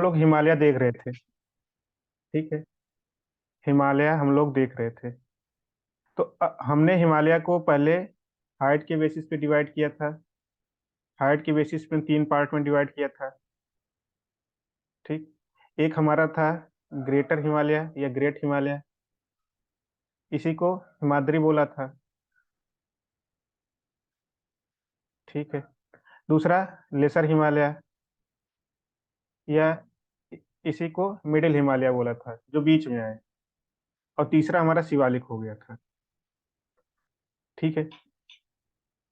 लोग हिमालय देख रहे थे। ठीक है। हिमालय हम लोग देख रहे थे। तो हमने हिमालय को पहले हाइट के बेसिस पे डिवाइड किया था। हाइट के बेसिस पे तीन पार्ट में डिवाइड किया था। ठीक। एक हमारा था ग्रेटर हिमालय या ग्रेट हिमालय। इसी को हिमाद्री बोला था। ठीक है। दूसरा लेसर हिमालय या इसी को मिडिल हिमालय बोला था, जो बीच में आए। और तीसरा हमारा शिवालिक हो गया था। ठीक है।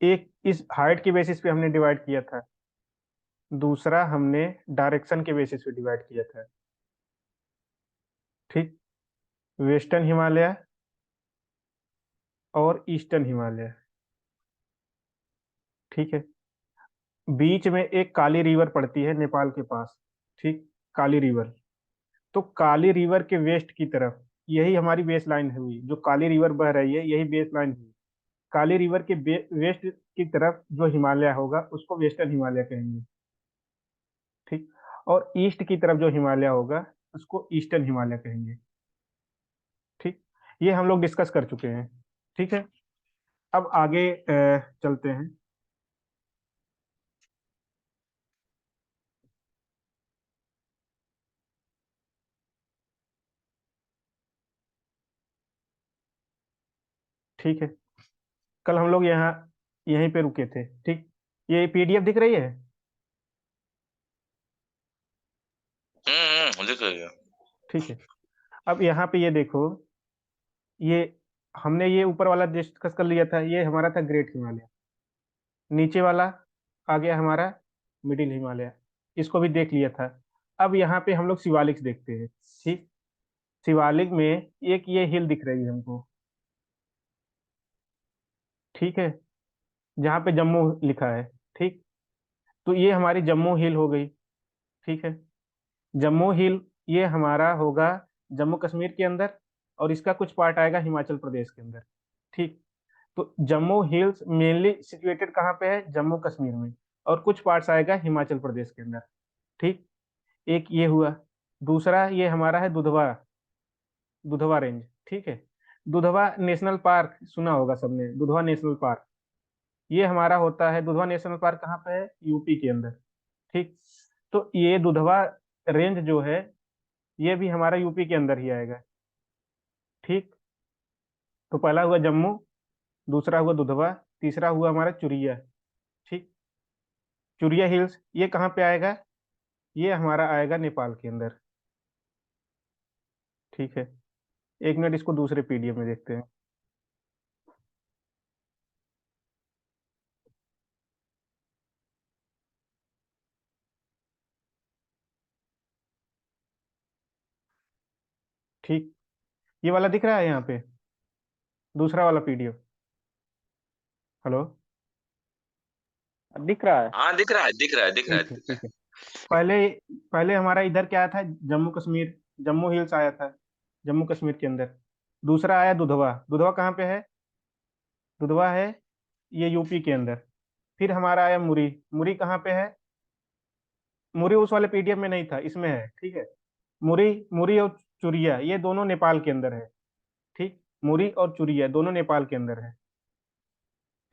एक इस हाइट के बेसिस पे हमने डिवाइड किया था। दूसरा हमने डायरेक्शन के बेसिस पे डिवाइड किया था। ठीक। वेस्टर्न हिमालय और ईस्टर्न हिमालय। ठीक है। बीच में एक काली रिवर पड़ती है नेपाल के पास। ठीक। काली रिवर। तो काली रिवर के वेस्ट की तरफ यही हमारी बेस लाइन हुई, जो काली रिवर बह रही है यही बेस लाइन हुई। काली रिवर के वेस्ट की तरफ जो हिमालय होगा उसको वेस्टर्न हिमालय कहेंगे। ठीक। और ईस्ट की तरफ जो हिमालय होगा उसको ईस्टर्न हिमालय कहेंगे। ठीक। ये हम लोग डिस्कस कर चुके हैं। ठीक है। अब आगे चलते हैं। ठीक है। कल हम लोग यहाँ यहीं पे रुके थे। ठीक। ये पीडीएफ दिख रही है। दिख रही है। ठीक है। अब यहाँ पे ये देखो। ये हमने ये ऊपर वाला डिस्कस कर लिया था, ये हमारा था ग्रेट हिमालय। नीचे वाला आ गया हमारा मिडिल हिमालय। इसको भी देख लिया था। अब यहाँ पे हम लोग शिवालिक देखते हैं। ठीक। शिवालिक में एक ये हिल दिख रही है हमको। ठीक है। जहाँ पे जम्मू लिखा है। ठीक। तो ये हमारी जम्मू हिल हो गई। ठीक है। जम्मू हिल ये हमारा होगा जम्मू कश्मीर के अंदर। और इसका कुछ पार्ट आएगा हिमाचल प्रदेश के अंदर। ठीक। तो जम्मू हिल्स मेनली सिचुएटेड कहाँ पे है, जम्मू कश्मीर में। और कुछ पार्ट्स आएगा हिमाचल प्रदेश के अंदर। ठीक। एक ये हुआ। दूसरा ये हमारा है दुधवा। दुधवा रेंज। ठीक है। दुधवा नेशनल पार्क सुना होगा सबने, दुधवा नेशनल पार्क। ये हमारा होता है, दुधवा नेशनल पार्क कहाँ पे है, यूपी के अंदर। ठीक। तो ये दुधवा रेंज जो है ये भी हमारा यूपी के अंदर ही आएगा। ठीक। तो पहला हुआ जम्मू। दूसरा हुआ दुधवा। तीसरा हुआ हमारा चुरिया। ठीक। चुरिया हिल्स ये कहाँ पे आएगा, ये हमारा आएगा नेपाल के अंदर। ठीक है। एक मिनट इसको दूसरे पीडीएफ में देखते हैं। ठीक। ये वाला दिख रहा है यहाँ पे, दूसरा वाला पीडीएफ। हेलो। दिख रहा है। हाँ दिख रहा है, दिख रहा है, दिख रहा है, ठीक है। दिख रहा ठीक है। पहले पहले हमारा इधर क्या आया था, जम्मू कश्मीर। जम्मू हिल्स आया था जम्मू कश्मीर के अंदर। दूसरा आया दुधवा। दुधवा कहाँ पे है, दुधवा है ये यूपी के अंदर। फिर हमारा आया मुरी। मुरी कहाँ पे है, मुरी उस वाले पीडीएफ में नहीं था, इसमें है। ठीक है। मुरी, मुरी और चुरिया ये दोनों नेपाल के अंदर है। ठीक। मुरी और चुरिया दोनों नेपाल के अंदर है।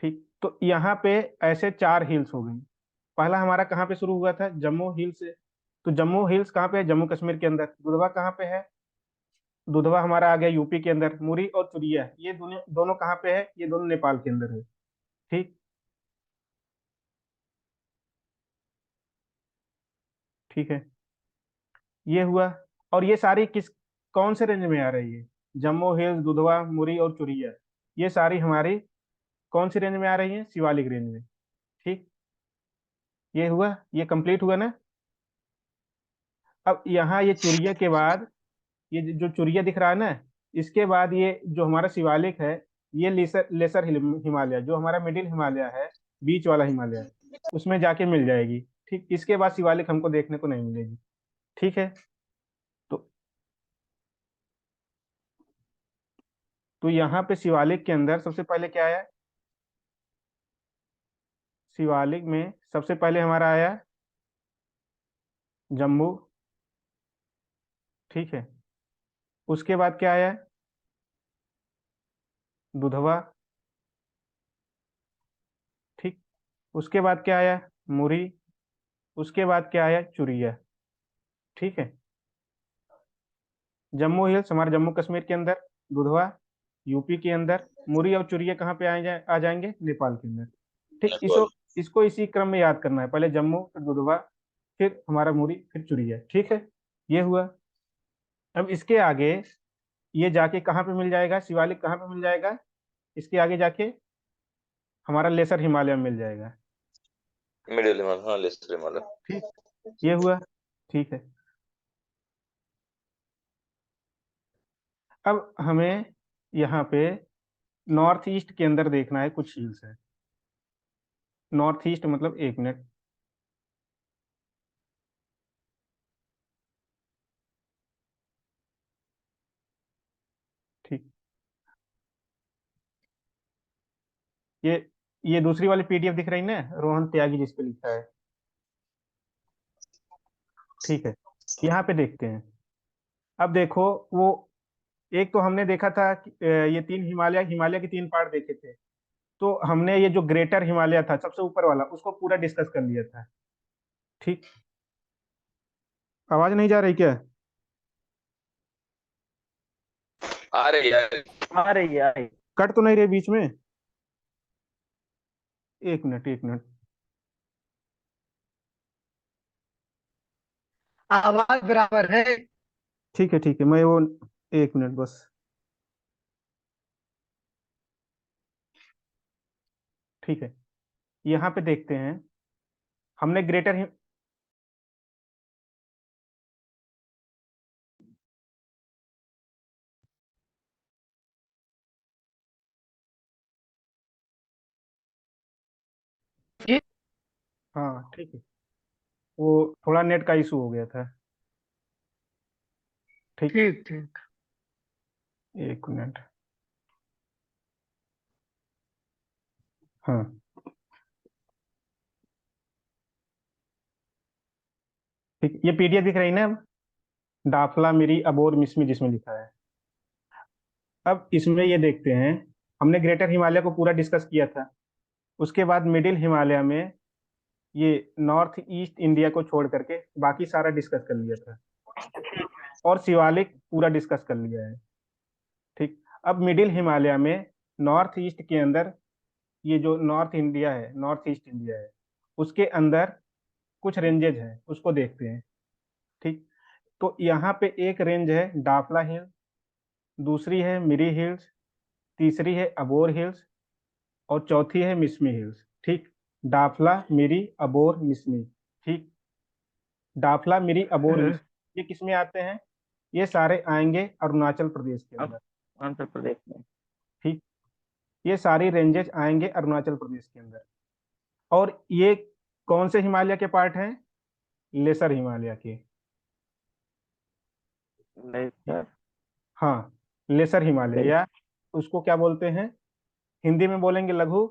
ठीक। तो यहाँ पे ऐसे चार हिल्स हो गई। पहला हमारा कहाँ पे शुरू हुआ था, जम्मू हिल्स से। तो जम्मू हिल्स कहाँ पे है, जम्मू कश्मीर के अंदर। दुधवा कहाँ पे है, दुधवा हमारा आ गया यूपी के अंदर। मुरी और चुरिया ये दोनों दोनों कहाँ पे है, ये दोनों नेपाल के अंदर है। ठीक। ठीक है। ये हुआ। और ये सारी किस कौन से रेंज में आ रही है, जम्मू हिल्स, दुधवा, मुरी और चुरिया। ये सारी हमारी कौन सी रेंज में आ रही है, शिवालिक रेंज में। ठीक। ये हुआ, ये कंप्लीट हुआ ना। अब यहाँ ये चुरिया के बाद, ये जो चुरिया दिख रहा है ना, इसके बाद ये जो हमारा शिवालिक है, ये लेसर लेसर हिमालय जो हमारा मिडिल हिमालय है, बीच वाला हिमालय, उसमें जाके मिल जाएगी। ठीक। इसके बाद शिवालिक हमको देखने को नहीं मिलेगी। ठीक है। तो तो यहाँ पे शिवालिक के अंदर सबसे पहले क्या आया, शिवालिक में सबसे पहले हमारा आया जम्मू। ठीक है। उसके बाद क्या आया? दुधवा। ठीक। उसके बाद क्या आया? मुरी। उसके बाद क्या आया? चुरिया। ठीक है। जम्मू हिल्स हमारे जम्मू कश्मीर के अंदर, दुधवा यूपी के अंदर, मुरी और चुरिया कहाँ पे आ जाएंगे? नेपाल के अंदर। ठीक। नेपाल। इसको इसी क्रम में याद करना है, पहले जम्मू, फिर दुधवा, फिर हमारा मुरी, फिर चुरिया। ठीक है, ये हुआ। अब इसके आगे ये जाके कहाँ पे मिल जाएगा? शिवालिक कहाँ पे मिल जाएगा? इसके आगे जाके हमारा लेसर हिमालय में मिल जाएगा। मिडिल हिमालय, हाँ लेसर हिमालय। ठीक, ये हुआ। ठीक है। अब हमें यहाँ पे नॉर्थ ईस्ट के अंदर देखना है, कुछ हिल्स है। नॉर्थ ईस्ट मतलब, एक मिनट। ठीक। ये ये दूसरी वाली पीडीएफ दिख रही ना, रोहन त्यागी जिस पे लिखा है। ठीक है, यहाँ पे देखते हैं। अब देखो, वो एक तो हमने देखा था कि ये तीन हिमालय, हिमालय के तीन पार्ट देखे थे। तो हमने ये जो ग्रेटर हिमालय था सबसे ऊपर वाला, उसको पूरा डिस्कस कर लिया था। ठीक। आवाज नहीं जा रही क्या? आ रही है। आ रही है, आ रही है। कट तो नहीं रही बीच में? एक मिनट, एक मिनट। आवाज बराबर है। ठीक है, ठीक है, मैं वो, एक मिनट बस। ठीक है, यहाँ पे देखते हैं। हमने ग्रेटर, जी। हाँ ठीक है, वो थोड़ा नेट का इशू हो गया था। ठीक। ठीक ठीक। एक मिनट। हाँ ठीक, ये पीडीएफ दिख रही ना अब? दाफला मिरी अबोर मिस्मी जिसमें लिखा है। अब इसमें ये देखते हैं, हमने ग्रेटर हिमालय को पूरा डिस्कस किया था। उसके बाद मिडिल हिमालय में ये नॉर्थ ईस्ट इंडिया को छोड़ करके बाकी सारा डिस्कस कर लिया था, और शिवालिक पूरा डिस्कस कर लिया है। ठीक। अब मिडिल हिमालय में नॉर्थ ईस्ट के अंदर, ये जो नॉर्थ इंडिया है, नॉर्थ ईस्ट इंडिया है, उसके अंदर कुछ रेंजेज हैं, उसको देखते हैं। ठीक। तो यहाँ पे एक रेंज है डाफला हिल, दूसरी है मिरी हिल्स, तीसरी है अबोर हिल्स, और चौथी है मिस्मी हिल्स। ठीक। डाफला मिरी अबोर मिस्मी। ठीक। डाफला मिरी अबोर मिस्मी ये किस में आते हैं? ये सारे आएंगे अरुणाचल प्रदेश के अब अंदर। आंध्र प्रदेश में। ठीक। ये सारी रेंजेस आएंगे अरुणाचल प्रदेश के अंदर। और ये कौन से हिमालय के पार्ट हैं? लेसर हिमालय के। नहीं सर। हाँ, लेसर हिमालय, या उसको क्या बोलते हैं, हिंदी में बोलेंगे लघु,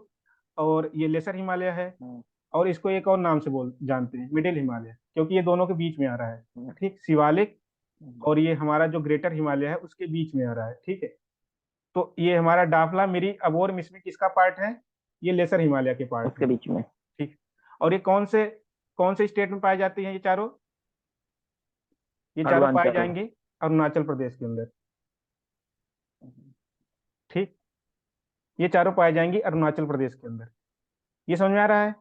और ये लेसर हिमालय है। और इसको एक और नाम से बोल जानते हैं, मिडिल हिमालय, क्योंकि ये दोनों के बीच में आ रहा है। ठीक, शिवालिक और ये हमारा जो ग्रेटर हिमालय है उसके बीच में आ रहा है। ठीक है। तो ये हमारा डाफला मिरी अबोर मिस्मी किसका पार्ट है? ये लेसर हिमालय के पार्ट उसके हैं। बीच में। ठीक। और ये कौन से स्टेट में पाई जाती हैं ये चारों? ये चारों पाई अरुणाचल। जाएंगी अरुणाचल प्रदेश के अंदर। ठीक। ये चारों पाई जाएंगी अरुणाचल प्रदेश के अंदर। ये समझ में आ रहा है?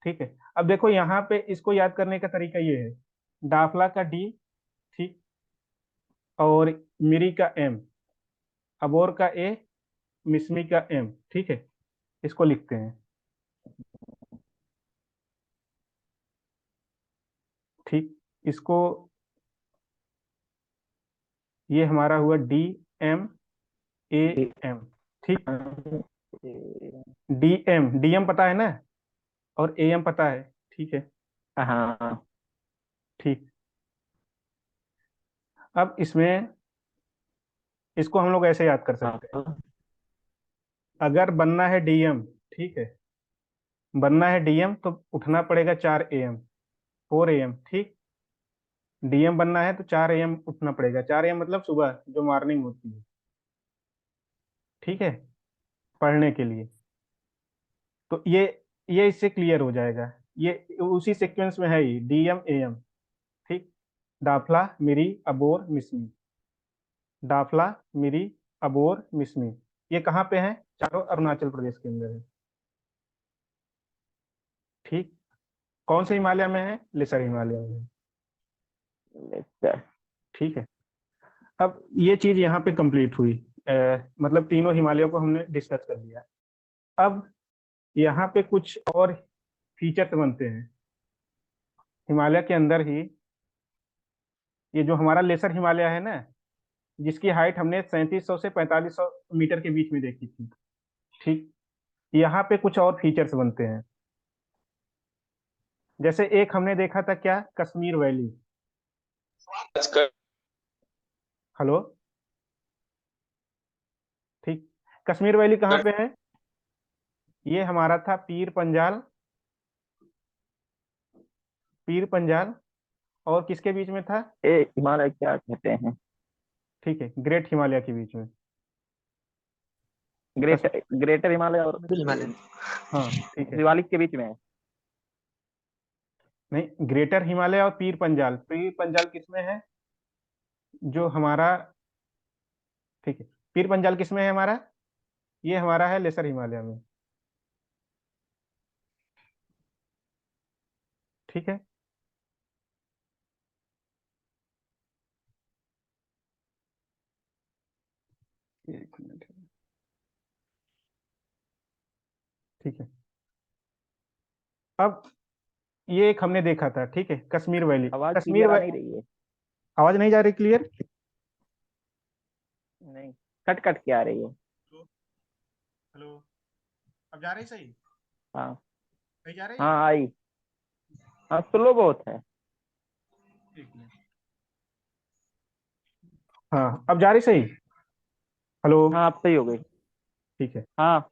ठीक है। अब देखो यहाँ पे इसको याद करने का तरीका ये है, डाफला का डी, ठीक, और मिरी का एम, अबोर का ए, मिस्मी का एम। ठीक है, इसको लिखते हैं। ठीक। इसको, ये हमारा हुआ डी एम ए एम। ठीक। डीएम पता है ना, और एएम पता है। ठीक है। हाँ। ठीक। अब इसमें इसको हम लोग ऐसे याद कर सकते हैं, हाँ। अगर बनना है डीएम, ठीक है, बनना है डीएम तो उठना पड़ेगा 4 AM, 4 AM। ठीक। डीएम बनना है तो 4 AM उठना पड़ेगा। 4 AM मतलब सुबह, जो मॉर्निंग होती है, ठीक है, पढ़ने के लिए। तो ये इससे क्लियर हो जाएगा। ये उसी सीक्वेंस में है ही, डीएम एएम। ठीक। दाफला मिरी अबोर मिसमी, दाफला मिरी अबोर मिसमी, ये कहाँ पे है? चारों अरुणाचल प्रदेश के अंदर है। ठीक। कौन से हिमालय में है? लेसर हिमालय में है। लेक्चर। ठीक है। अब ये चीज यहाँ पे कंप्लीट हुई। मतलब तीनों हिमालयों को हमने डिस्कस कर लिया। अब यहाँ पे कुछ और फीचर्स बनते हैं हिमालय के अंदर ही। ये जो हमारा लेसर हिमालय है ना, जिसकी हाइट हमने 3700 से 4500 मीटर के बीच में देखी थी। ठीक। यहाँ पे कुछ और फीचर्स बनते हैं। जैसे एक हमने देखा था क्या, कश्मीर वैली। आजकल हेलो। ठीक। कश्मीर वैली कहाँ पे है? ये हमारा था पीर पंजाल, पीर पंजाल और किसके बीच में था? ये हिमालय क्या कहते हैं? ठीक है, ग्रेट हिमालय के बीच में। कश्मीर। ग्रेटर हिमालय और मिडिल हिमालय। हाँ ठीक है। शिवालिक के बीच में है। नहीं, ग्रेटर हिमालय और पीर पंजाल, पीर पंजाल किसमें है? जो हमारा, ठीक है, पीर पंजाल किसमें है हमारा? ये हमारा है लेसर हिमालय में। ठीक है। एक मिनट। ठीक है। अब ये एक हमने देखा था, ठीक है, कश्मीर वैली। आवाज कश्मीर क्लियर आ नहीं रही है। आवाज नहीं जा रही क्लियर? नहीं, कट कट के आ रही है। हेलो। अब जा रही सही? हाँ। सही जा रही है? हाँ आई। हाँ स्लो बहुत है। एक मिनट। हाँ, अब जा रही सही? हेलो। हाँ अब सही हो गई। ठीक है। हाँ।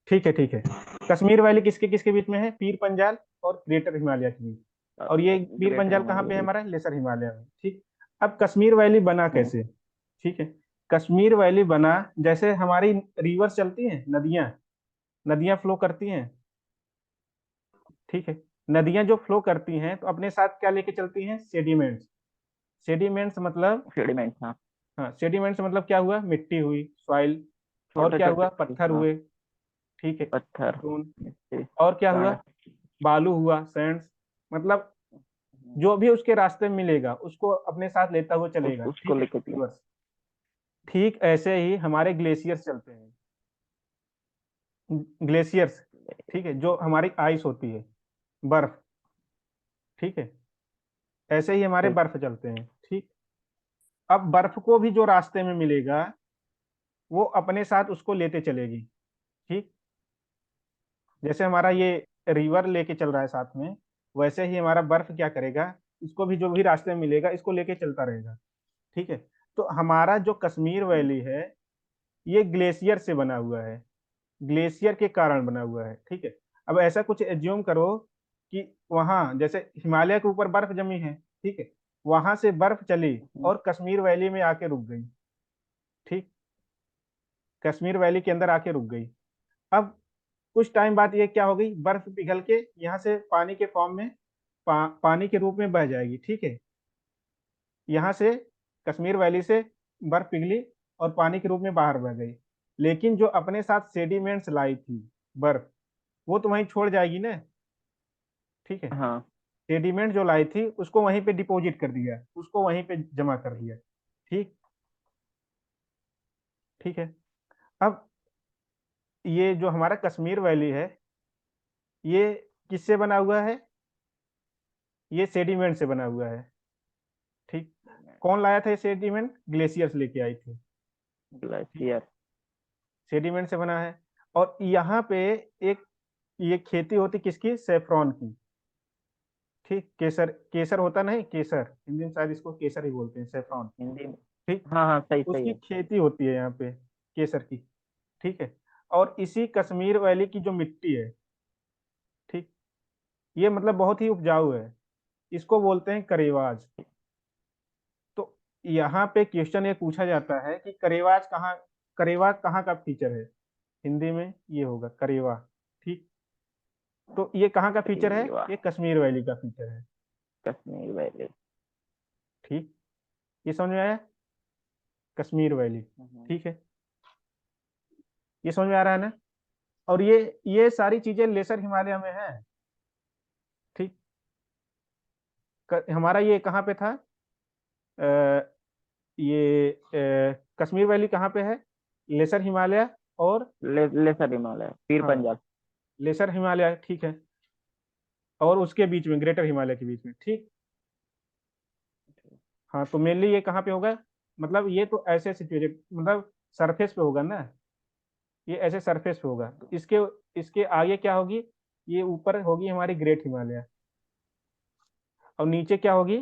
ठीक है। ठीक है। कश्मीर वैली किसके किसके बीच में है? पीर पंजाल और ग्रेटर हिमालय के बीच। और ये पीर ग्रेटर पंजाल कहाँ हिमालय पे है भी। हमारा? लेसर हिमालय में। ठीक। अब कश्मीर वैली बना हम्म, कैसे? ठीक है। कश्मीर वैली बना, जैसे हमारी रिवर चलती हैं, नदियां, नदियां फ्लो करती हैं। ठीक है। नदियां जो फ्लो करती हैं तो अपने साथ क्या लेके चलती हैं? सेडिमेंट्स। सेडिमेंट्स मतलब, सेडिमेंट हाँ। हाँ, सेडिमेंट्स मतलब क्या हुआ? मिट्टी हुई, सॉइल। और छोटे क्या छोटे। हुआ? पत्थर हाँ। हुए। ठीक है, पत्थर। स्टोन। मिट्टी। और क्या हुआ? सैंड। बालू हुआ, सैंड्स। मतलब जो भी उसके रास्ते में मिलेगा उसको अपने साथ लेता हुआ चलेगा। उसको ठीक है, लेके चलो। रिवर्स। ठीक ऐसे ही हमारे ग्लेशियर्स चलते हैं, ग्लेशियर्स। ठीक है, जो हमारी आइस होती है, बर्फ। ठीक है, ऐसे ही हमारे ठीक। बर्फ चलते हैं। ठीक। अब बर्फ को भी जो रास्ते में मिलेगा वो अपने साथ उसको लेते चलेगी। ठीक। जैसे हमारा ये रिवर लेके चल रहा है साथ में, वैसे ही हमारा बर्फ क्या करेगा? इसको भी जो भी रास्ते में मिलेगा इसको लेके चलता रहेगा। ठीक है। तो हमारा जो कश्मीर वैली है, ये ग्लेशियर से बना हुआ है, ग्लेशियर के कारण बना हुआ है। ठीक है। अब ऐसा कुछ एज्यूम करो कि वहां जैसे हिमालय के ऊपर बर्फ जमी है, ठीक है, वहां से बर्फ चली और कश्मीर वैली में आके रुक गई। ठीक। कश्मीर वैली के अंदर आके रुक गई। अब कुछ टाइम बाद ये क्या हो गई? बर्फ पिघल के यहाँ से पानी के फॉर्म में, पानी के रूप में बह जाएगी। ठीक है। यहाँ से, कश्मीर वैली से बर्फ पिघली और पानी के रूप में बाहर बह गई। लेकिन जो अपने साथ सेडिमेंट्स लाई थी, बर्फ, वो तो वहीं छोड़ जाएगी ना। ठीक है। हाँ। सेडिमेंट जो लाई थी उसको वहीं पे डिपॉजिट कर दिया, उसको वहीं पे जमा कर दिया। ठीक। ठीक है। अब ये जो हमारा कश्मीर वैली है, ये किससे बना हुआ है? ये सेडिमेंट से बना हुआ है। ठीक। कौन लाया था ये सेडिमेंट? ग्लेशियर्स लेके आई थी। ठीक। ग्लेशियर। सेडिमेंट से बना है। और यहाँ पे एक, ये खेती होती किसकी? सेफ्रॉन की। ठीक। केसर, केसर होता नहीं, केसर, हिंदी में शायद इसको केसर ही बोलते हैं, सेफ्रॉन। हिंदी में। ठीक। हाँ हाँ सही सही उसकी है। खेती होती है यहाँ पे, केसर की। ठीक है। और इसी कश्मीर वैली की जो मिट्टी है, ठीक, ये मतलब बहुत ही उपजाऊ है। इसको बोलते हैं करेवाज। यहाँ पे क्वेश्चन ये पूछा जाता है कि करेवा कहाँ का फीचर है। हिंदी में ये होगा करेवा। ठीक, तो ये कहाँ का फीचर है? अरे वाह, ये कश्मीर वैली का फीचर है। कश्मीर वैली। ठीक, ये समझ में आया? कश्मीर वैली। हम्म, ठीक है, ये समझ में आ रहा है ना? और ये सारी चीजें लेसर हिमालय में है। ठीक, हमारा ये कहाँ पे था? अ, ये कश्मीर वैली कहाँ पे है? लेसर हिमालय और लेसर हिमालय, पीर हाँ, पंजाब। लेसर हिमालय, ठीक है, और उसके बीच में ग्रेटर हिमालय के बीच में। ठीक, हाँ, तो मेनली ये कहाँ पे होगा? मतलब ये तो ऐसे सिचुएशन, मतलब सरफेस पे होगा ना, ये ऐसे सरफेस पे होगा। तो इसके इसके आगे क्या होगी? ये ऊपर होगी हमारी ग्रेट हिमालय, और नीचे क्या होगी?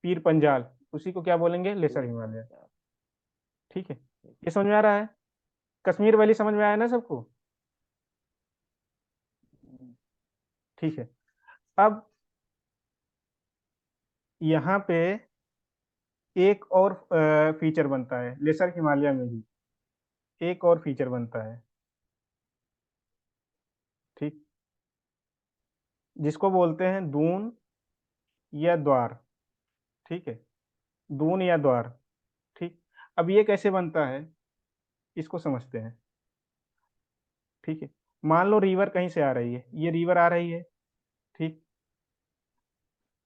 पीर पंजाल। उसी को क्या बोलेंगे? लेसर पीर हिमालय। पंजाब। ठीक है, ये समझ में आ रहा है? कश्मीर वैली समझ में आया ना सबको? हम्म, ठीक है, अब यहाँ पे एक और फीचर बनता है लेसर हिमालय में ही, एक और फीचर बनता है। ठीक, जिसको बोलते हैं दून या द्वार। ठीक है, दून या द्वार। ठीक, अब ये कैसे बनता है, इसको समझते हैं। ठीक है, मान लो रिवर कहीं से आ रही है, ये रिवर आ रही है। ठीक,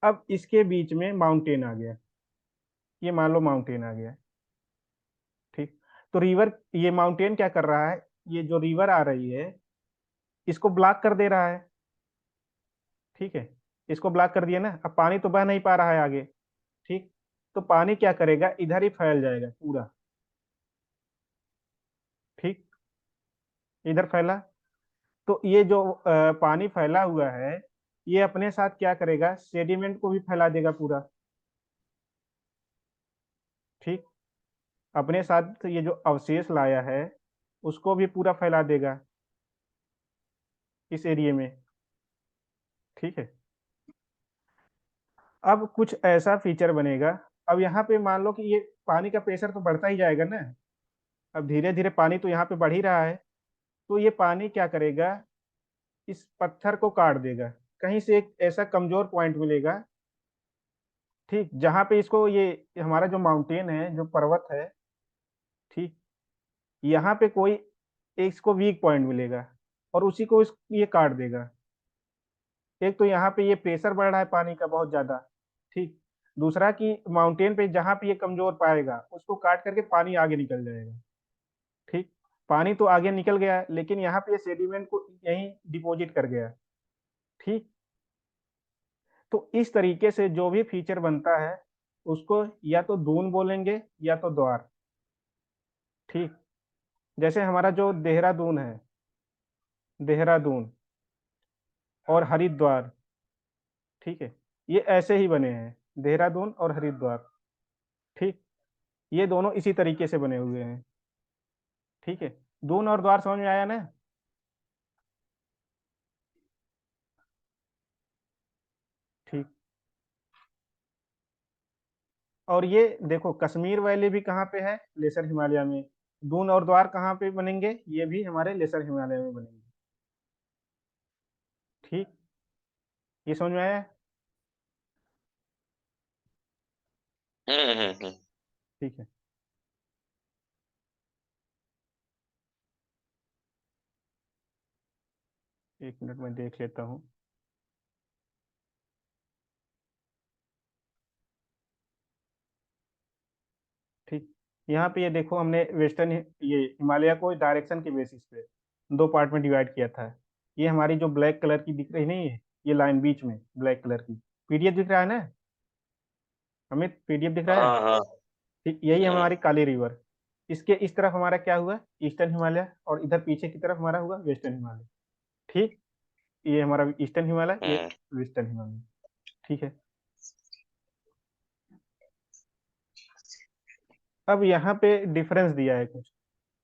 अब इसके बीच में माउंटेन आ गया, ये मान लो माउंटेन आ गया। ठीक, तो रिवर, ये माउंटेन क्या कर रहा है? ये जो रिवर आ रही है इसको ब्लॉक कर दे रहा है। ठीक है, इसको ब्लॉक कर दिया ना, अब पानी तो बह नहीं पा रहा है आगे। ठीक, तो पानी क्या करेगा? इधर ही फैल जाएगा पूरा। ठीक, इधर फैला, तो ये जो पानी फैला हुआ है, ये अपने साथ क्या करेगा? सेडिमेंट को भी फैला देगा पूरा। ठीक, अपने साथ ये जो अवशेष लाया है उसको भी पूरा फैला देगा इस एरिया में। ठीक है, अब कुछ ऐसा फीचर बनेगा। अब यहाँ पे मान लो कि ये पानी का प्रेशर तो बढ़ता ही जाएगा ना, अब धीरे धीरे पानी तो यहाँ पे बढ़ ही रहा है। तो ये पानी क्या करेगा? इस पत्थर को काट देगा, कहीं से एक ऐसा कमजोर पॉइंट मिलेगा। ठीक, जहां पे इसको ये हमारा जो माउंटेन है, जो पर्वत है, ठीक, यहाँ पे कोई एक इसको वीक पॉइंट मिलेगा, और उसी को ये काट देगा। एक तो यहाँ पे ये प्रेशर बढ़ रहा है पानी का बहुत ज्यादा। ठीक, दूसरा कि माउंटेन पे जहाँ पे ये कमजोर पाएगा उसको काट करके पानी आगे निकल जाएगा। ठीक, पानी तो आगे निकल गया, लेकिन यहाँ पे ये सेडिमेंट को यहीं डिपॉजिट कर गया। ठीक, तो इस तरीके से जो भी फीचर बनता है उसको या तो दून बोलेंगे या तो द्वार। ठीक, जैसे हमारा जो देहरादून है, देहरादून और हरिद्वार। ठीक है, ये ऐसे ही बने हैं, देहरादून और हरिद्वार। ठीक, ये दोनों इसी तरीके से बने हुए हैं। ठीक है, दून और द्वार समझ में आया ना? ठीक, और ये देखो कश्मीर वैली भी कहाँ पे है? लेसर हिमालय में। दून और द्वार कहाँ पे बनेंगे? ये भी हमारे लेसर हिमालय में बनेंगे। ठीक, ये समझ में आया? हम्म। ठीक है, एक मिनट में देख लेता हूँ। ठीक, यहाँ पे ये देखो हमने वेस्टर्न, ये हिमालय को डायरेक्शन के बेसिस पे दो पार्ट में डिवाइड किया था। ये हमारी जो ब्लैक कलर की दिख रही नहीं है, ये लाइन बीच में ब्लैक कलर की, पीडीएफ दिख रहा है ना हमें? पीडीएफ दिख रहा है? हाँ हाँ। ठीक, यही हम्म हमारी काली रिवर। इसके इस तरफ हमारा क्या हुआ? ईस्टर्न हिमालय, और इधर पीछे की तरफ हमारा हुआ वेस्टर्न हिमालय। ठीक, ये हमारा ईस्टर्न हिमालय, ये हम्म वेस्टर्न हिमालय। ठीक है, अब यहाँ पे डिफरेंस दिया है कुछ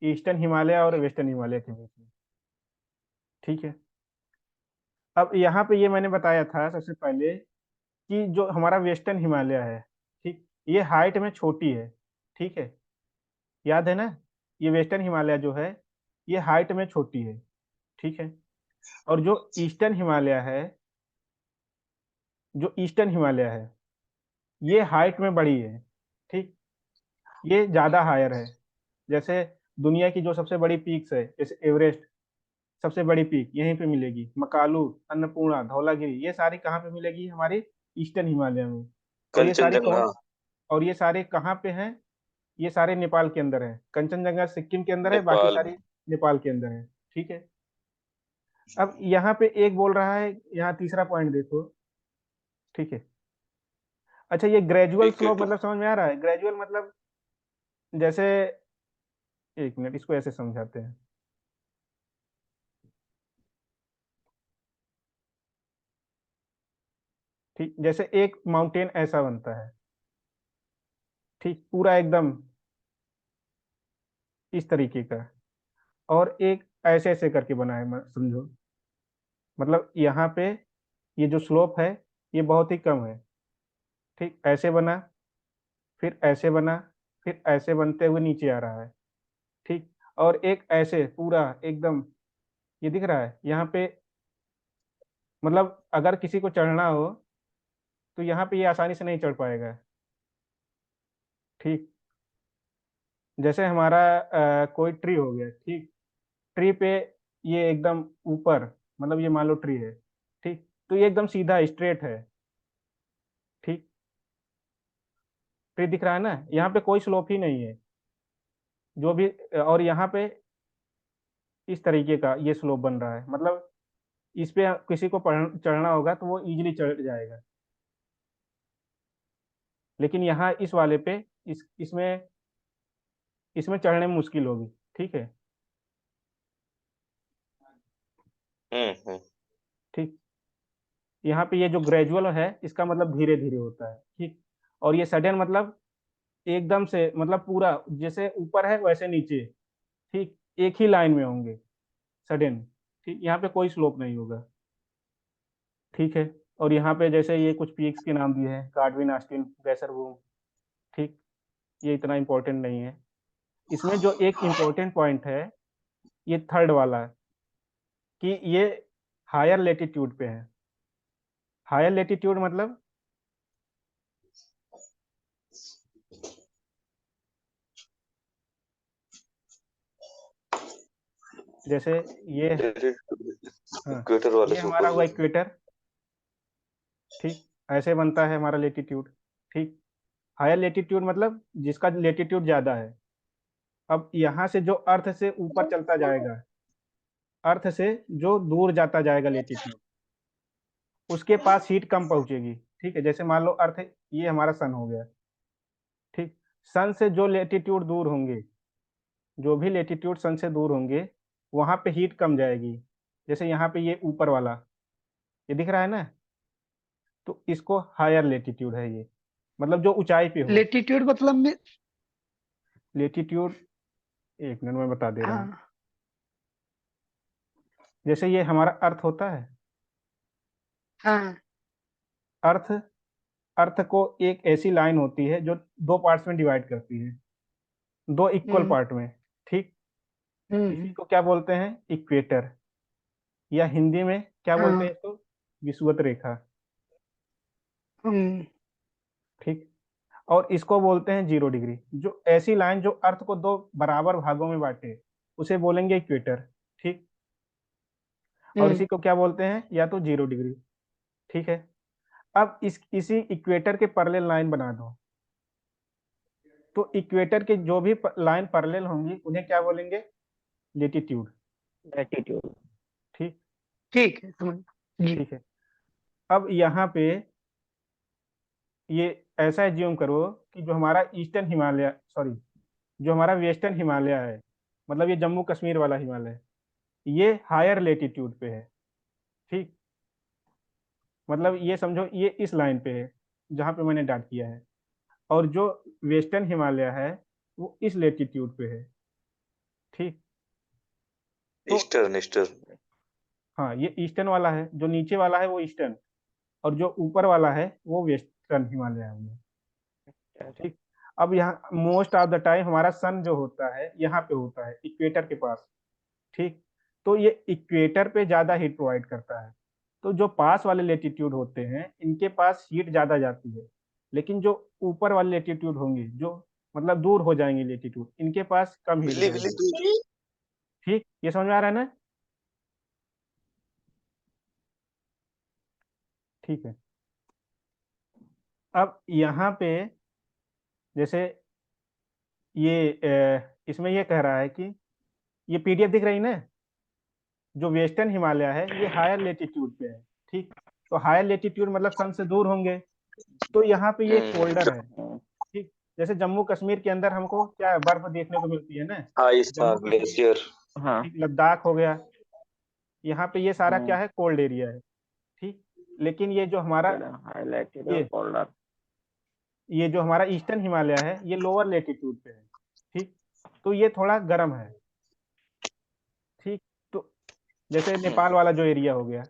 ईस्टर्न हिमालय और वेस्टर्न हिमालय के बीच में। ठीक है, अब यहाँ पे ये मैंने बताया था सबसे पहले कि जो हमारा वेस्टर्न हिमालय है, ठीक, ये हाइट में छोटी है, ठीक है, याद है ना, ये वेस्टर्न हिमालय जो है ये हाइट में छोटी है, ठीक है। और जो ईस्टर्न हिमालय है, जो ईस्टर्न हिमालय है ये हाइट में बड़ी है, ठीक, ये ज्यादा हायर है। जैसे दुनिया की जो सबसे बड़ी पीक्स है, जैसे एवरेस्ट, सबसे बड़ी पीक यहीं पे मिलेगी, मकालू, अन्नपूर्णा, धौलागिरी, ये सारी कहाँ पे मिलेगी, हमारी ईस्टर्न हिमालय में। और ये सारी कंचनजंगा। कौन, और ये सारे कहाँ पे हैं, ये सारे नेपाल के अंदर है। कंचनजंगा सिक्किम के अंदर है, बाकी नेपाल में। सारी नेपाल के अंदर है, ठीक है। अब यहाँ पे एक बोल रहा है, यहाँ तीसरा पॉइंट देखो, ठीक है। अच्छा, ये ग्रेजुअल ठीक है, स्लोप टू। मतलब समझ में आ रहा है? ग्रेजुअल मतलब जैसे, एक मिनट इसको ऐसे समझाते हैं, ठीक, जैसे एक माउंटेन ऐसा बनता है, ठीक, पूरा एकदम इस तरीके का, और एक ऐसे ऐसे करके बना है, समझो, मतलब यहाँ पे ये जो स्लोप है ये बहुत ही कम है, ठीक, ऐसे बना, फिर ऐसे बना, फिर ऐसे बनते हुए नीचे आ रहा है, ठीक, और एक ऐसे पूरा एकदम, ये दिख रहा है यहाँ पे, मतलब अगर किसी को चढ़ना हो तो यहाँ पे ये आसानी से नहीं चढ़ पाएगा, ठीक। जैसे हमारा कोई ट्री हो गया, ठीक, ट्री पे ये एकदम ऊपर, मतलब ये मान लो ट्री है, ठीक, तो ये एकदम सीधा स्ट्रेट है, ठीक, ट्री दिख रहा है ना, यहाँ पे कोई स्लोप ही नहीं है, जो भी, और यहाँ पे इस तरीके का ये स्लोप बन रहा है, मतलब इस पे किसी को चढ़ना होगा तो वो इजीली चढ़ जाएगा। लेकिन यहाँ इस वाले पे, इसमें इसमें चढ़ने में मुश्किल होगी, ठीक है, हम्म। ठीक। यहाँ पे ये जो ग्रेजुअल है इसका मतलब धीरे धीरे होता है, ठीक। और ये सडन मतलब एकदम से, मतलब पूरा जैसे ऊपर है वैसे नीचे, ठीक, एक ही लाइन में होंगे, सडन, ठीक, यहाँ पे कोई स्लोप नहीं होगा, ठीक है। और यहाँ पे जैसे ये कुछ पीक्स के नाम दिए हैं, कार्डविन, आस्टिन, गैसरबूम, ठीक, ये इतना इंपॉर्टेंट नहीं है। इसमें जो एक इम्पोर्टेंट पॉइंट है, ये थर्ड वाला, कि ये हायर लेटीट्यूड पे है। हायर लेटीट्यूड मतलब जैसे ये, हाँ, इक्वेटर वाले ये से हमारा ऊपर हुआ जाना। इक्वेटर, ठीक, ऐसे बनता है हमारा लेटीट्यूड, ठीक। हायर लेटीट्यूड मतलब जिसका लेटीट्यूड ज्यादा है। अब यहाँ से जो अर्थ से ऊपर चलता जाएगा, अर्थ से जो दूर जाता जाएगा लेटीट्यूड, उसके पास हीट कम पहुंचेगी, ठीक है। जैसे मान लो अर्थ, ये हमारा सन हो गया, ठीक, सन से जो लेटीट्यूड दूर होंगे, जो भी लेटीट्यूड सन से दूर होंगे, वहां पे हीट कम जाएगी। जैसे यहाँ पे ये ऊपर वाला, ये दिख रहा है ना, तो इसको हायर लेटीट्यूड है ये, मतलब जो ऊंचाई पे हो। लेटीट्यूड मतलब में। लेटीट्यूड, एक मिनट में बता दे रहा हूँ। हाँ। जैसे ये हमारा अर्थ होता है, हाँ। अर्थ, अर्थ को एक ऐसी लाइन होती है जो दो पार्ट्स में डिवाइड करती है, दो इक्वल हम्म। पार्ट में, ठीक, इसी हम्म। को क्या बोलते हैं, इक्वेटर, या हिंदी में क्या बोलते हाँ। हैं इसको, विषुवत रेखा, हम्म। ठीक। और इसको बोलते हैं 0 डिग्री, जो ऐसी लाइन जो अर्थ को दो बराबर भागों में बांटे, उसे बोलेंगे इक्वेटर, ठीक। और हम्म। इसी को क्या बोलते हैं, या तो 0 डिग्री, ठीक है। अब इसी इक्वेटर के पैरेलल लाइन बना दो, तो इक्वेटर के जो भी लाइन पैरेलल होंगी उन्हें क्या बोलेंगे, लेटीट्यूड, लैटिट्यूड। ठीक, ठीक है, समझ। जी। ठीक है। अब यहाँ पे ये ऐसा एज्यूम करो कि जो हमारा ईस्टर्न हिमालय, सॉरी, जो हमारा वेस्टर्न हिमालय है, मतलब ये जम्मू कश्मीर वाला हिमालय, ये हायर लेटीट्यूड पे है, ठीक, मतलब ये समझो ये इस लाइन पे है जहाँ पे मैंने डाट किया है। और जो वेस्टर्न हिमालय है वो इस लेटीट्यूड पे है, ठीक। तो ईस्टर्न ईस्टर्न। हाँ, ये ईस्टर्न वाला है, जो नीचे वाला है वो ईस्टर्न, और जो ऊपर वाला है वो वेस्टर्न हिमालय है। ठीक। अब यहाँ मोस्ट ऑफ द टाइम हमारा सन जो होता है यहाँ पे होता है इक्वेटर के पास, ठीक। तो ये इक्वेटर पे ज्यादा हीट प्रोवाइड करता है। तो जो पास वाले लेटीट्यूड होते हैं इनके पास हीट ज्यादा जाती है, लेकिन जो ऊपर वाले लेटीट्यूड होंगे, जो मतलब दूर हो जाएंगे लेटीट्यूड, इनके पास कम हीट बिल्ली बिल्ली जाएगी। दूध। ठीक, ये समझ में आ रहा है ना? ठीक है। अब यहाँ पे जैसे ये इसमें ये कह रहा है कि ये पीडीएफ दिख रही ना, जो वेस्टर्न हिमालय है ये हायर लेटीट्यूड पे है, ठीक। तो हायर लेटीट्यूड मतलब सन से दूर होंगे, तो यहाँ पे ये कोल्डर है, ठीक। जैसे जम्मू कश्मीर के अंदर हमको क्या है, बर्फ देखने को मिलती है ना, आइस, हाँ, जम्मू कश्मीर, ग्लेशियर। हाँ। ठीक, लद्दाख हो गया, यहाँ पे ये सारा क्या हम्म, है, कोल्ड एरिया है, ठीक। लेकिन ये जो हमारा हाईलाइटेड और ये फोल्डर। ये जो हमारा ईस्टर्न हिमालय है ये लोअर लेटीट्यूड पे है, ठीक। तो ये थोड़ा गर्म है, ठीक। तो जैसे नेपाल वाला जो एरिया हो गया,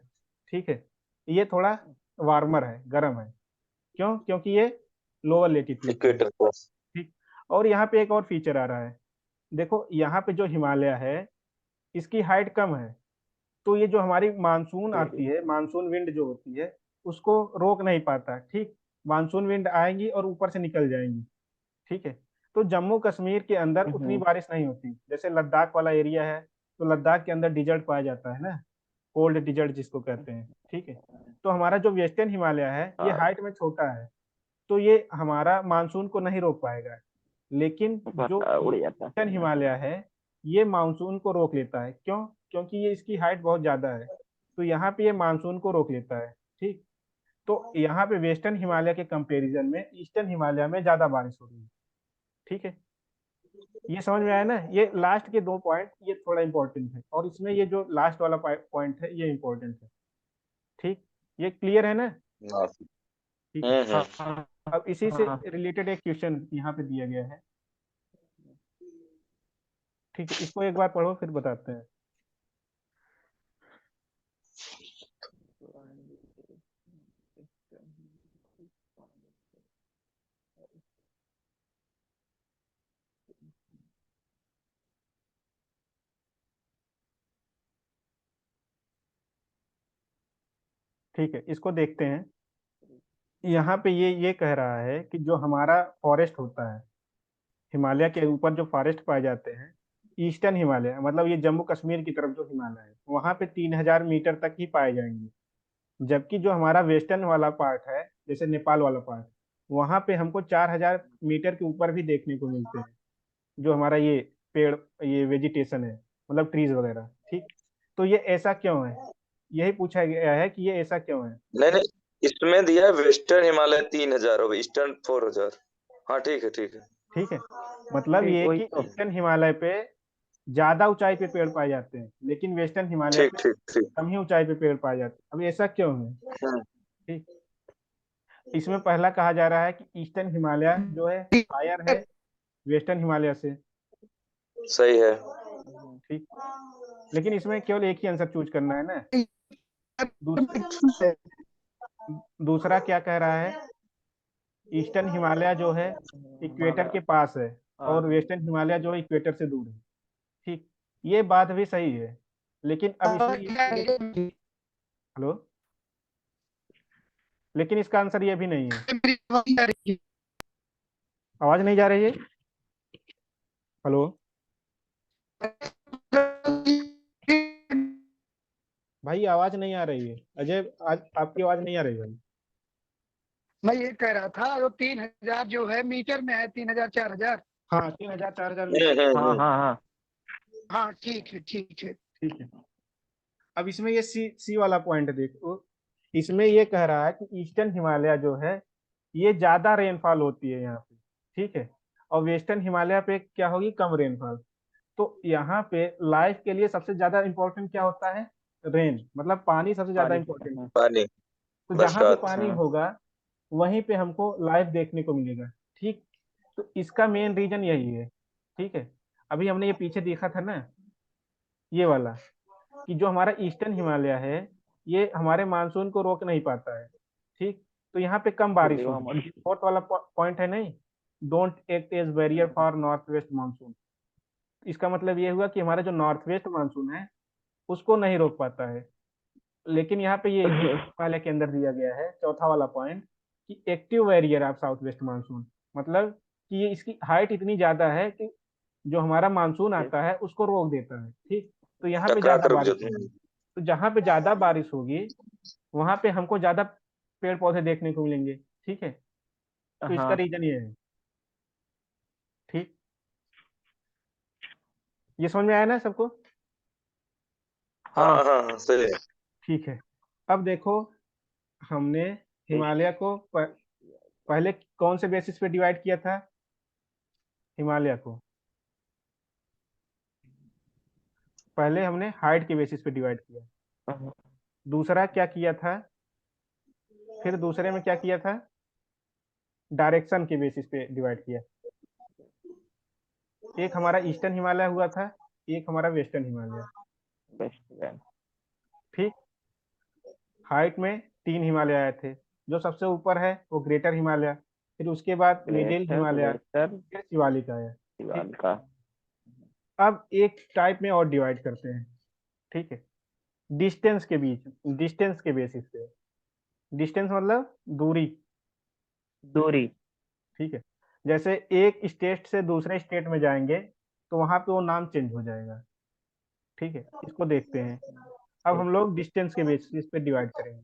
ठीक है, ये थोड़ा वार्मर है, गर्म है। क्यों? क्योंकि ये लोअर लेटीट्यूड पे है, इक्वेटर पर। ठीक। और यहाँ पे एक और फीचर आ रहा है, देखो यहाँ पे जो हिमालय है इसकी हाइट कम है, तो ये जो हमारी मानसून आती है, मानसून विंड जो होती है उसको रोक नहीं पाता, ठीक। मानसून विंड आएंगी और ऊपर से निकल जाएंगी, ठीक है। तो जम्मू कश्मीर के अंदर उतनी बारिश नहीं होती, जैसे लद्दाख वाला एरिया है, तो लद्दाख के अंदर डिजर्ट पाया जाता है ना, कोल्ड डिजर्ट जिसको कहते हैं, ठीक है। तो हमारा जो वेस्टर्न हिमालय है ये हाइट में छोटा है, तो ये हमारा मानसून को नहीं रोक पाएगा। लेकिन जो उड़ जाता ईस्टर्न है। हिमालय है ये मानसून को रोक लेता है। क्यों? क्योंकि ये इसकी हाइट बहुत ज्यादा है, तो यहाँ पे ये मानसून को रोक लेता है, ठीक। तो यहाँ पे वेस्टर्न हिमालय के कंपैरिजन में ईस्टर्न हिमालय में ज्यादा बारिश हो रही है, ठीक है। ये समझ में आया ना? ये लास्ट के दो पॉइंट ये थोड़ा इंपॉर्टेंट है, और इसमें ये जो लास्ट वाला पॉइंट है ये इंपॉर्टेंट है, ठीक। ये क्लियर है ना? हाँ। ठीक है। हाँ अब इसी से हाँ। रिलेटेड एक क्वेश्चन यहाँ पे दिया गया है, ठीक है, इसको एक बार पढ़ो फिर बताते हैं। ठीक है, इसको देखते हैं। यहाँ पे ये कह रहा है कि जो हमारा फॉरेस्ट होता है, हिमालय के ऊपर जो फॉरेस्ट पाए जाते हैं, ईस्टर्न हिमालय मतलब ये जम्मू कश्मीर की तरफ जो हिमालय है वहां पे 3000 मीटर तक ही पाए जाएंगे। जबकि जो हमारा वेस्टर्न वाला पार्ट है, जैसे नेपाल वाला पार्ट, वहां पे हमको 4000 मीटर के ऊपर भी देखने को मिलते हैं, जो हमारा ये पेड़, ये वेजिटेशन है, मतलब ट्रीज वगैरह, ठीक। तो ये ऐसा क्यों है, यही पूछा गया है कि ये ऐसा क्यों है। नहीं नहीं, इसमें दिया है वेस्टर्न हिमालय 3000 और ईस्टर्न 4000। हाँ ठीक है, ठीक है। ठीक है, मतलब ठीक ये वही कि तो। ईस्टर्न हिमालय पे ज्यादा ऊंचाई पे पेड़ पाए जाते हैं, लेकिन वेस्टर्न हिमालय ठीक पे ठीक ठीक। कम ही ऊंचाई पे पेड़ पाए जाते हैं। अब ऐसा क्यों है? हम्म, ठीक, इसमें पहला कहा जा रहा है कि ईस्टर्न हिमालय जो है हायर है वेस्टर्न हिमालय से, सही है। ठीक। लेकिन इसमें केवल एक ही आंसर चूज करना है ना। दूस, दूसरा क्या कह रहा है, ईस्टर्न हिमालय जो है इक्वेटर के पास है, हाँ। और वेस्टर्न हिमालय जो है इक्वेटर से दूर है, ठीक। ये बात भी सही है, लेकिन अब इसमें हेलो, लेकिन इसका आंसर ये भी नहीं है। आवाज नहीं जा रही है? हेलो, भाई आवाज नहीं आ रही है, अजय आज आपकी आवाज नहीं आ रही भाई। मैं ये कह रहा था जो 3000 जो है मीटर में है, 3000 4000। हाँ, 3000 4000 मीटर। हाँ हाँ हाँ। हाँ ठीक है ठीक है। ठीक है। अब इसमें ये सी वाला पॉइंट देखो, इसमें ये कह रहा है कि ईस्टर्न हिमालय जो है ये ज्यादा रेनफॉल होती है यहाँ पे, ठीक है। और वेस्टर्न हिमालय पे क्या होगी, कम रेनफॉल। तो यहाँ पे लाइफ के लिए सबसे ज्यादा इंपॉर्टेंट क्या होता है, रेन, मतलब पानी सबसे ज्यादा पानी। इंपॉर्टेंट। पानी, तो जहाँ पे बरसात। पानी होगा वहीं पे हमको लाइफ देखने को मिलेगा, ठीक। तो इसका मेन रीजन यही है, ठीक है। अभी हमने ये पीछे देखा था ना, ये वाला, कि जो हमारा ईस्टर्न हिमालय है ये हमारे मानसून को रोक नहीं पाता है, ठीक। तो यहाँ पे कम बारिश होगी, फोर्थ वाला पॉइंट है नहीं, don't act as barrier for north west monsoon. इसका मतलब ये हुआ कि हमारा जो नॉर्थ वेस्ट मानसून है उसको नहीं रोक पाता है। लेकिन यहाँ पे ये हिमालय के अंदर दिया गया है चौथा वाला पॉइंट कि active barrier of south west monsoon, मतलब कि ये इसकी हाइट इतनी ज्यादा है कि जो हमारा मानसून आता है उसको रोक देता है। ठीक, तो यहाँ पे टकरा ज्यादा कर रुक बारिश जाते होगी। हैं। तो जहाँ पे ज्यादा बारिश होगी वहां पे हमको ज्यादा पेड़ पौधे देखने को मिलेंगे। ठीक है, तो इसका हाँ रीजन ये है। ठीक, ये समझ में आया ना सबको? हाँ हाँ। हाँ हाँ सही है। ठीक है, अब देखो हमने हिमालय को पहले कौन से बेसिस पे डिवाइड किया था? हिमालय को पहले हमने हाइट के बेसिस पे डिवाइड किया। हाँ, दूसरा क्या किया था? फिर दूसरे में क्या किया था? डायरेक्शन के बेसिस पे डिवाइड किया। एक हमारा ईस्टर्न हिमालय हुआ था, एक हमारा वेस्टर्न हिमालय। Best friend. ठीक, हाइट में 3 हिमालय आए थे। जो सबसे ऊपर है वो ग्रेटर हिमालय, फिर उसके बाद मिडिल ग्रेटर हिमालय, लेटर फिर शिवालिक आया। दीवार ठीक, का। अब एक टाइप में और डिवाइड करते हैं। ठीक है, डिस्टेंस के बीच, डिस्टेंस के बेसिस पे। डिस्टेंस मतलब दूरी। दूरी। ठीक है, जैसे एक स्टेट से दूसरे स्टेट में जाएंगे तो वहां पे वो नाम चेंज हो जाएगा। ठीक है, इसको देखते हैं। अब ठीक। हम लोग डिस्टेंस के बेसिस पे डिवाइड करेंगे।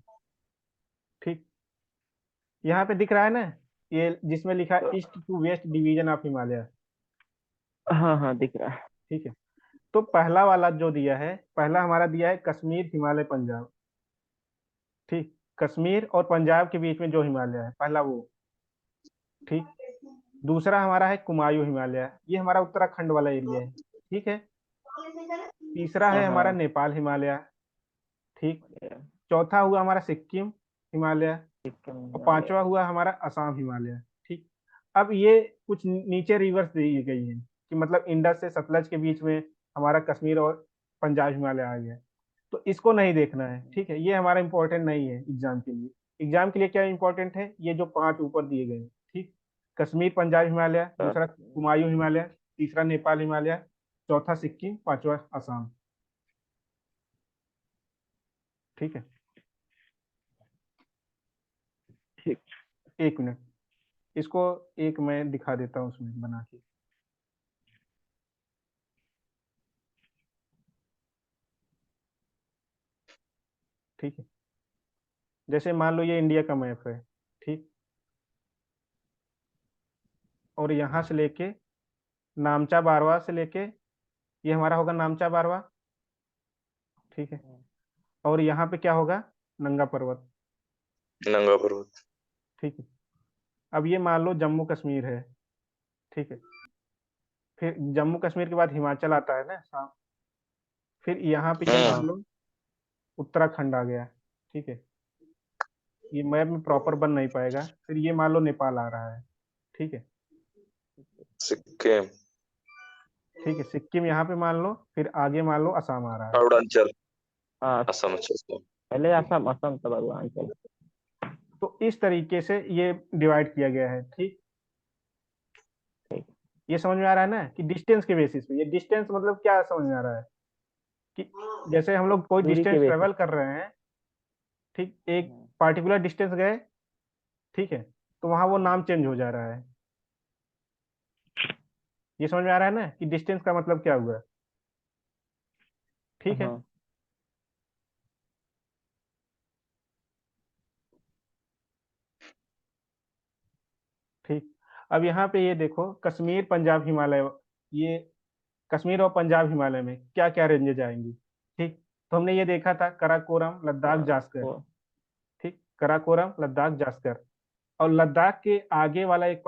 ठीक, यहाँ पे दिख रहा है ना, ये जिसमें लिखा है east to west division of Himalaya. हाँ हाँ दिख रहा है। ठीक है, तो पहला वाला जो दिया है, पहला हमारा दिया है कश्मीर हिमालय पंजाब। ठीक, कश्मीर और पंजाब के बीच में जो हिमालय है पहला वो। ठीक, दूसरा हमारा है कुमायूं हिमालय, ये हमारा उत्तराखंड वाला एरिया है। ठीक है, तीसरा है हमारा हाँ। नेपाल हिमालय। ठीक, बढ़िया। चौथा हुआ हमारा सिक्किम हिमालय, सिक्किम और हिमालय। पांचवा हुआ हमारा असम हिमालय। ठीक, अब ये कुछ नीचे रिवर्स दी गई है कि मतलब इंडस से सतलज के बीच में हमारा कश्मीर और पंजाब हिमालय आ गया। तो इसको नहीं देखना है। ठीक है, ये हमारा इंपॉर्टेंट नहीं है एग्जाम के लिए। एग्जाम के लिए क्या इंपॉर्टेंट है? ये जो 5 ऊपर दिए गए हैं। ठीक, कश्मीर पंजाब हिमालय, तो दूसरा कुमायूं हिमालय, तीसरा नेपाल हिमालय, चौथा सिक्किम, पांचवा असम। ठीक है, ठीक। एक मिनट, इसको एक मैं दिखा देता हूँ उसमें बना के। ठीक है, जैसे मान लो ये इंडिया का मैप है। ठीक, और यहाँ से लेके नामचा बारवा से लेके ये हमारा होगा नामचा बारवा। ठीक है, और यहाँ पे क्या होगा? नंगा पर्वत। नंगा पर्वत। ठीक है, अब ये मान लो जम्मू कश्मीर है। ठीक है, फिर जम्मू कश्मीर के बाद हिमाचल आता है ना साथ। फिर यहाँ पे ये हम्म। मान लो उत्तराखंड आ गया। ठीक है, ये मैप में प्रॉपर बन नहीं पाएगा। फिर ये मान लो नेपाल आ रहा है। ठीक है, सिक्किम। ठीक है, सिक्किम यहाँ पे मान लो, फिर आगे मान लो असम आ रहा है। अरुणाचल। हाँ। असम अच्छा अच्छा। पहले असम, असम तब अरुणाचल। तो इस तरीके से ये डिवाइड किया गया है। ठीक, ठीक। ये समझ में आ रहा है ना कि डिस्टेंस के बेसिस पे। ये डिस्टेंस मतलब क्या समझ में आ रहा है कि जैसे हम लोग कोई दूरी के डिस्टेंस बेसिस। ट्रेवल कर रहे हैं। ठीक, एक पार्टिकुलर डिस्टेंस गए। ठीक है, तो वहां वो नाम चेंज हो जा रहा है। ये समझ में आ रहा है ना कि डिस्टेंस का मतलब क्या हुआ? ठीक है, हाँ ठीक, अब यहाँ पे ये देखो कश्मीर पंजाब हिमालय, ये कश्मीर और पंजाब हिमालय में क्या क्या रेंजेज आएंगी। ठीक, तो हमने ये देखा था कराकोरम लद्दाख हाँ। जास्कर। वो ठीक, कराकोरम लद्दाख जास्कर, और लद्दाख के आगे वाला एक